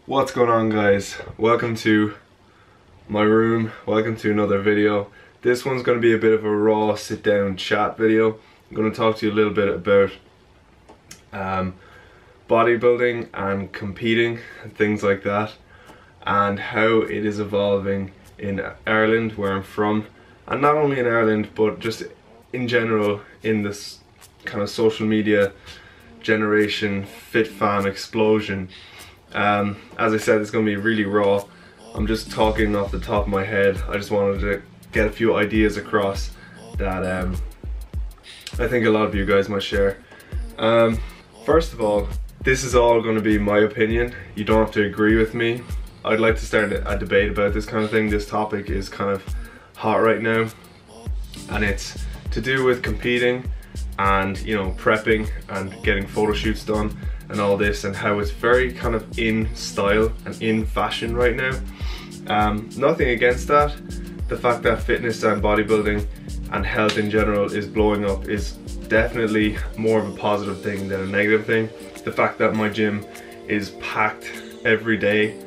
What's going on, guys? Welcome to my room, welcome to another video. This one's going to be a bit of a raw sit down chat video. I'm going to talk to you a little bit about bodybuilding and competing and things like that, and how it is evolving in Ireland, where I'm from, and not only in Ireland but just in general in this kind of social media generation, Fitfam explosion. As I said, it's going to be really raw. I'm just talking off the top of my head. I just wanted to get a few ideas across that I think a lot of you guys might share. First of all, this is all going to be my opinion. You don't have to agree with me. I'd like to start a debate about this kind of thing. This topic is kind of hot right now, and it's to do with competing and, you know, prepping and getting photo shoots done and all this, and how it's very kind of in style and in fashion right now. Nothing against that. The fact that fitness and bodybuilding and health in general is blowing up is definitely more of a positive thing than a negative thing. The fact that my gym is packed every day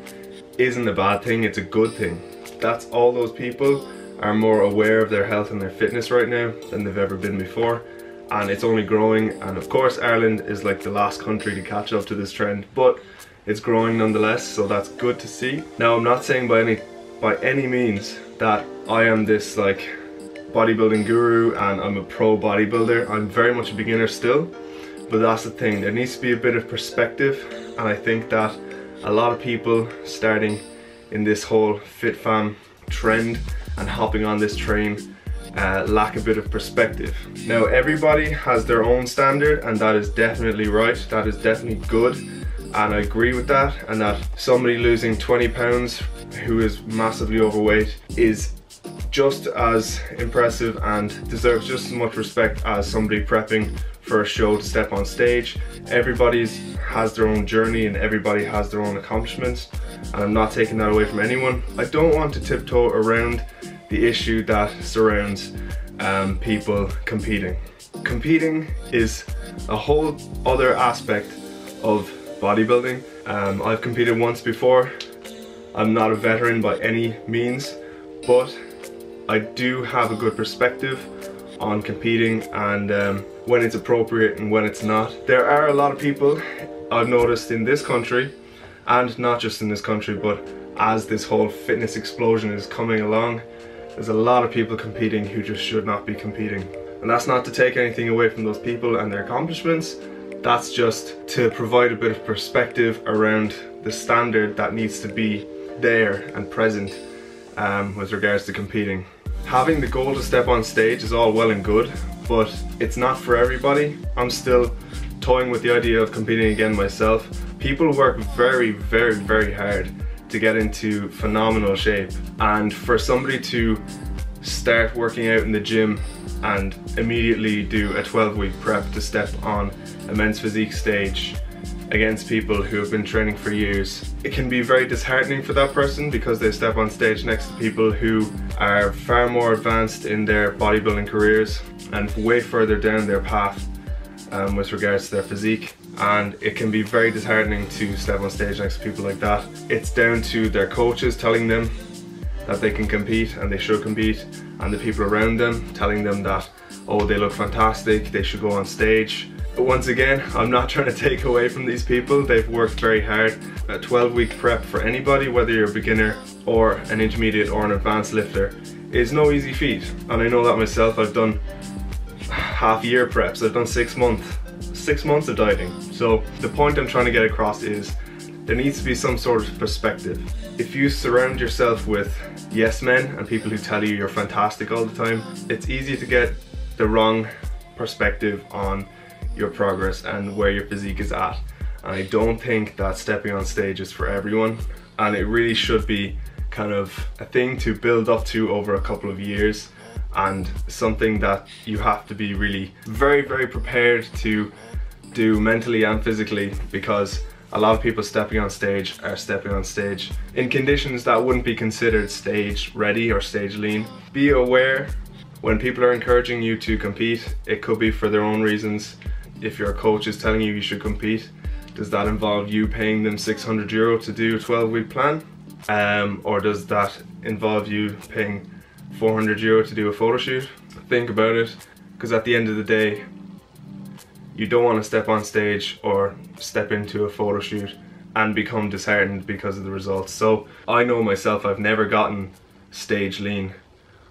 isn't a bad thing, it's a good thing. That's all those people are more aware of their health and their fitness right now than they've ever been before. And it's only growing, and of course Ireland is like the last country to catch up to this trend, but it's growing nonetheless, so that's good to see. Now, I'm not saying by any means that I am this like bodybuilding guru and I'm a pro bodybuilder. I'm very much a beginner still, but that's the thing, there needs to be a bit of perspective, and I think that a lot of people starting in this whole Fitfam trend and hopping on this train lack a bit of perspective. Now, everybody has their own standard, and that is definitely right, that is definitely good, and I agree with that, and that somebody losing 20 pounds who is massively overweight is just as impressive and deserves just as much respect as somebody prepping for a show to step on stage. Everybody has their own journey and everybody has their own accomplishments, and I'm not taking that away from anyone. I don't want to tiptoe around the issue that surrounds people competing. Competing is a whole other aspect of bodybuilding. I've competed once before. I'm not a veteran by any means, but I do have a good perspective on competing and when it's appropriate and when it's not. There are a lot of people I've noticed in this country, and not just in this country, but as this whole fitness explosion is coming along, there's a lot of people competing who just should not be competing. And that's not to take anything away from those people and their accomplishments. That's just to provide a bit of perspective around the standard that needs to be there and present with regards to competing. Having the goal to step on stage is all well and good, but it's not for everybody. I'm still toying with the idea of competing again myself. People work very, very, very hard to get into phenomenal shape, and for somebody to start working out in the gym and immediately do a 12-week prep to step on a men's physique stage against people who have been training for years, it can be very disheartening for that person, because they step on stage next to people who are far more advanced in their bodybuilding careers and way further down their path with regards to their physique. And it can be very disheartening to step on stage next to people like that. It's down to their coaches telling them that they can compete and they should compete, and the people around them telling them that, oh, they look fantastic, they should go on stage. But once again, I'm not trying to take away from these people. They've worked very hard. A 12-week prep for anybody, whether you're a beginner or an intermediate or an advanced lifter, is no easy feat. And I know that myself. I've done half-year preps, I've done 6 months of dieting. So the point I'm trying to get across is there needs to be some sort of perspective. If you surround yourself with yes men and people who tell you you're fantastic all the time, it's easy to get the wrong perspective on your progress and where your physique is at. And I don't think that stepping on stage is for everyone, and it really should be kind of a thing to build up to over a couple of years, and something that you have to be really very, very prepared to do mentally and physically, because a lot of people stepping on stage are stepping on stage in conditions that wouldn't be considered stage ready or stage lean. Be aware when people are encouraging you to compete, it could be for their own reasons. If your coach is telling you you should compete, Does that involve you paying them €600 to do a 12-week plan? Or does that involve you paying €400 to do a photo shoot? Think about it, because at the end of the day, you don't want to step on stage or step into a photo shoot and become disheartened because of the results. So I know myself, I've never gotten stage lean,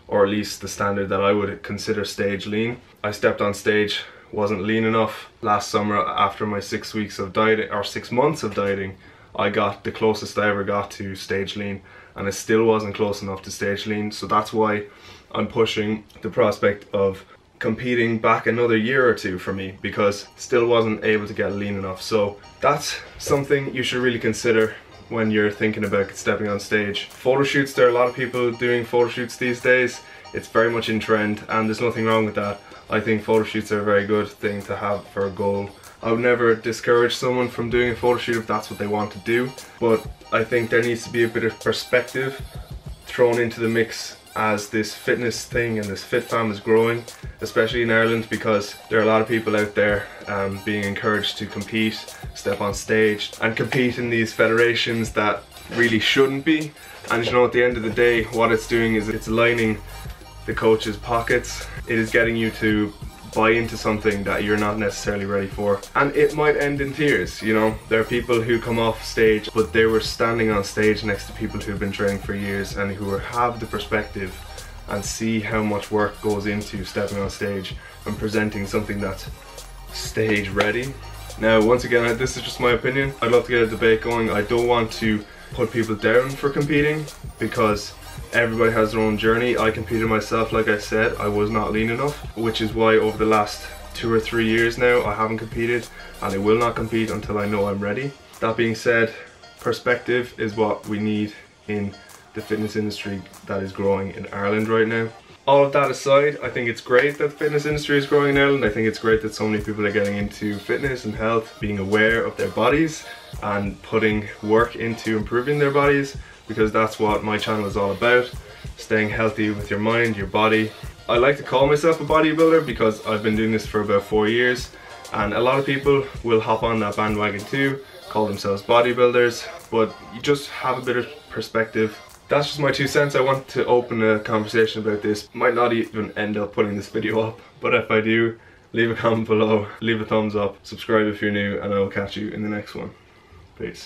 or at least the standard that I would consider stage lean. I stepped on stage, wasn't lean enough. Last summer, after my 6 weeks of dieting, or 6 months of dieting, I got the closest I ever got to stage lean, and I still wasn't close enough to stage lean. So that's why I'm pushing the prospect of competing back another year or two for me, because still wasn't able to get lean enough. So that's something you should really consider when you're thinking about stepping on stage. Photo shoots, there are a lot of people doing photo shoots these days. It's very much in trend, and there's nothing wrong with that. I think photo shoots are a very good thing to have for a goal. I would never discourage someone from doing a photo shoot if that's what they want to do, but I think there needs to be a bit of perspective thrown into the mix as this fitness thing and this Fitfam is growing, especially in Ireland, because there are a lot of people out there being encouraged to compete, step on stage and compete in these federations that really shouldn't be. And you know, at the end of the day, what it's doing is it's lining the coach's pockets. It is getting you to buy into something that you're not necessarily ready for, and it might end in tears. You know, there are people who come off stage, but they were standing on stage next to people who've been training for years and who have the perspective and see how much work goes into stepping on stage and presenting something that's stage ready. Now, once again, this is just my opinion. I'd love to get a debate going. I don't want to put people down for competing, because everybody has their own journey. I competed myself, like I said, I was not lean enough, which is why over the last 2 or 3 years now I haven't competed, and I will not compete until I know I'm ready. That being said, perspective is what we need in the fitness industry that is growing in Ireland right now. All of that aside, I think it's great that the fitness industry is growing in Ireland. I think it's great that so many people are getting into fitness and health, being aware of their bodies and putting work into improving their bodies, because that's what my channel is all about, staying healthy with your mind, your body. I like to call myself a bodybuilder because I've been doing this for about 4 years, and a lot of people will hop on that bandwagon too, call themselves bodybuilders, but you just have a bit of perspective. That's just my 2 cents. I want to open a conversation about this. Might not even end up putting this video up, but if I do, leave a comment below, leave a thumbs up, subscribe if you're new, and I will catch you in the next one. Peace.